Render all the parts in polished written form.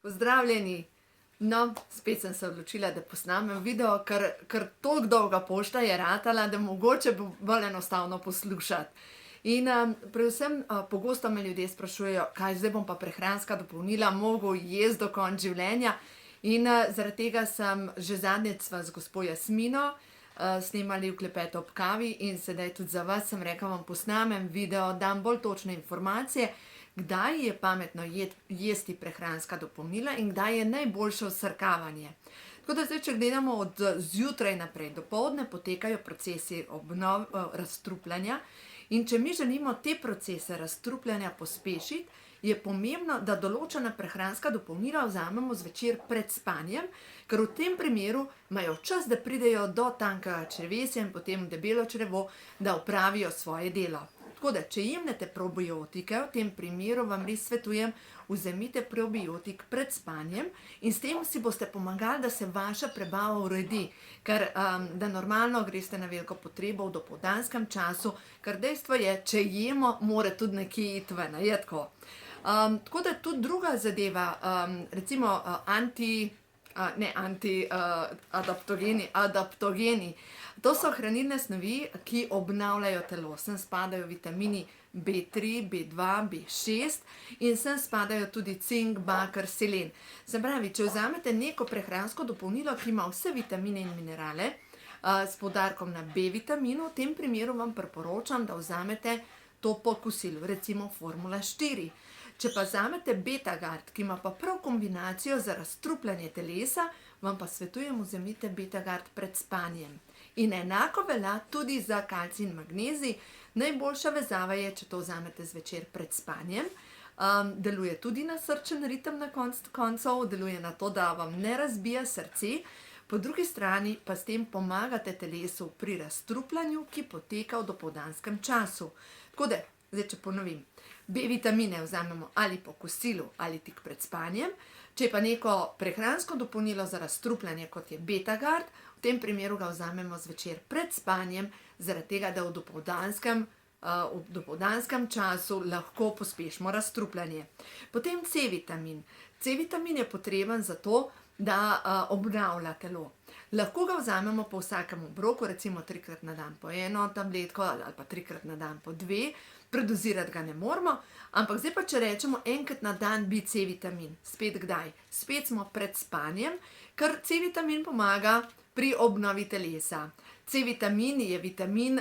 Pozdravljeni! No, spet sem se odločila, da posnamem video, ker toliko dolga pošta je ratala, da mogoče bo bolj enostavno poslušati. In predvsem pogosto me ljudje sprašujejo, kaj zdaj bom pa prehranska dopolnila mogel jesti do konca življenja. In zaradi tega sem že zadnjič sva z gospo Jasmino snemali v klepetu ob kavi in sedaj tudi za vas sem rekla, vam posnamem video, dam bolj točne informacije, kdaj je pametno jesti prehranska dopolnila in kdaj je najboljše vsrkavanje. Tako da zdaj, če gledamo od zjutraj naprej, dopoldne potekajo procesi razstrupljanja in če mi želimo te procese razstrupljanja pospešiti, je pomembno, da določena prehranska dopolnila vzamemo zvečer pred spanjem, ker v tem primeru imajo čas, da pridejo do tankega črevesja in potem v debelo črevo, da opravijo svoje delo. Tako da, če jemljete probiotike, v tem primeru vam res svetujem, vzemite probiotik pred spanjem in s tem si boste pomagali, da se vaša prebava uredi, ker da normalno greste na veliko potrebo v dopoldanskem času, ker dejstvo je, če jemo, mora tudi nekje iti ven, je tako. Tako da tudi druga zadeva, recimo adaptogeni. To so hranilne snovi, ki obnavljajo telo. Sem spadajo vitamini B3, B2, B6 in sem spadajo tudi cink, baker, selen. Se pravi, če vzamete neko prehransko dopolnilo, ki ima vse vitamine in minerale, s poudarkom na B vitaminu, v tem primeru vam priporočam, da vzamete to po kosilu, recimo Formula 4. Če pa vzamete Betagard, ki ima pa prav kombinacijo za razstrupljanje telesa, vam pa svetujem, vzemite Betagard pred spanjem. In enako velja tudi za kalcij in magnezij. Najboljša vezava je, če to vzamete zvečer pred spanjem. Deluje tudi na srčen ritem na koncev, deluje na to, da vam ne razbija srce. Po drugi strani pa s tem pomagate telesu pri razstrupljanju, ki poteka v dopoldanskem času. Tako da, zdaj če ponovim, B vitamine vzamemo ali po kosilu ali tik pred spanjem. Če pa neko prehransko dopolnilo za razstrupljanje, kot je Betagard, v tem primeru ga vzamemo zvečer pred spanjem, zaradi tega, da v dopoldanskem času lahko pospešimo razstrupljanje. Potem C vitamin. C vitamin je potreben zato, da obnavlja telo. Lahko ga vzamemo po vsakem obroku, recimo 3-krat na dan po eno tabletko ali pa 3-krat na dan po 2, predozirati ga ne moramo, ampak zdaj pa če rečemo enkrat na dan bi C vitamin, spet kdaj? Spet smo pred spanjem, ker C vitamin pomaga pri obnovi telesa. C vitamin je vitamin,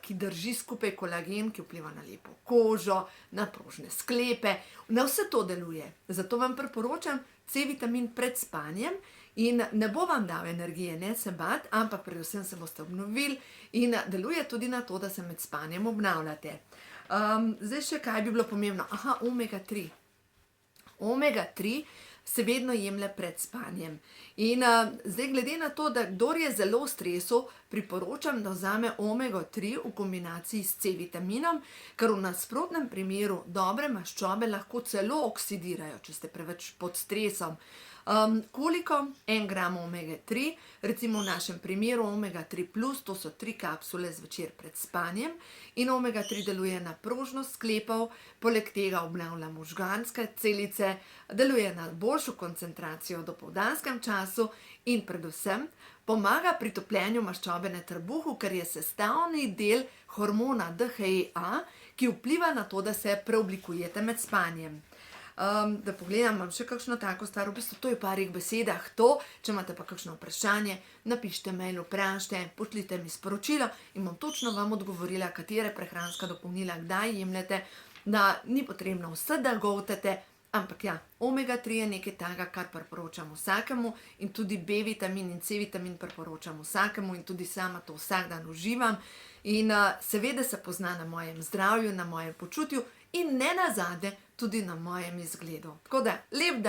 ki drži skupaj kolagen, ki vpliva na lepo kožo, na prožne sklepe, na vse to deluje. Zato vam priporočam C vitamin pred spanjem in ne bo vam dal energije, ne se bati, ampak predvsem se boste obnovili in deluje tudi na to, da se med spanjem obnavljate. Zdaj še kaj bi bilo pomembno? Omega 3. Omega 3 se vedno jemlje pred spanjem. In zdaj glede na to, da kdor je zelo v stresu, priporočam, da vzame omega 3 v kombinaciji s C vitaminom, ker v nasprotnem primeru dobre maščobe lahko celo oksidirajo, če ste preveč pod stresom. Koliko? 1 gram omega 3, recimo v našem primeru omega 3+, to so 3 kapsule zvečer pred spanjem in omega 3 deluje na prožnost sklepov, poleg tega obnavlja možganske celice, deluje na boljšo koncentracijo v dopoldanskem času in predvsem pomaga pri topljenju maščobe na trebuhu, ker je sestavni del hormona DHEA, ki vpliva na to, da se preoblikujete med spanjem. Da pogledam, imam še kakšno tako staro, v bistvu to je v parih besedah to, če imate pa kakšno vprašanje, napišite mail, vprašajte, pošljite mi sporočilo in bom točno vam odgovorila, katere prehranska dopolnila kdaj jemljete, da ni potrebno vse, da goltate, ampak ja, omega 3 je nekaj takega, kar priporočam vsakemu in tudi B vitamin in C vitamin priporočam vsakemu in tudi sama to vsak dan uživam in seveda se pozna na mojem zdravju, na mojem počutju in ne nazadnje tudi na mojem izgledu. Tako da, lep dan!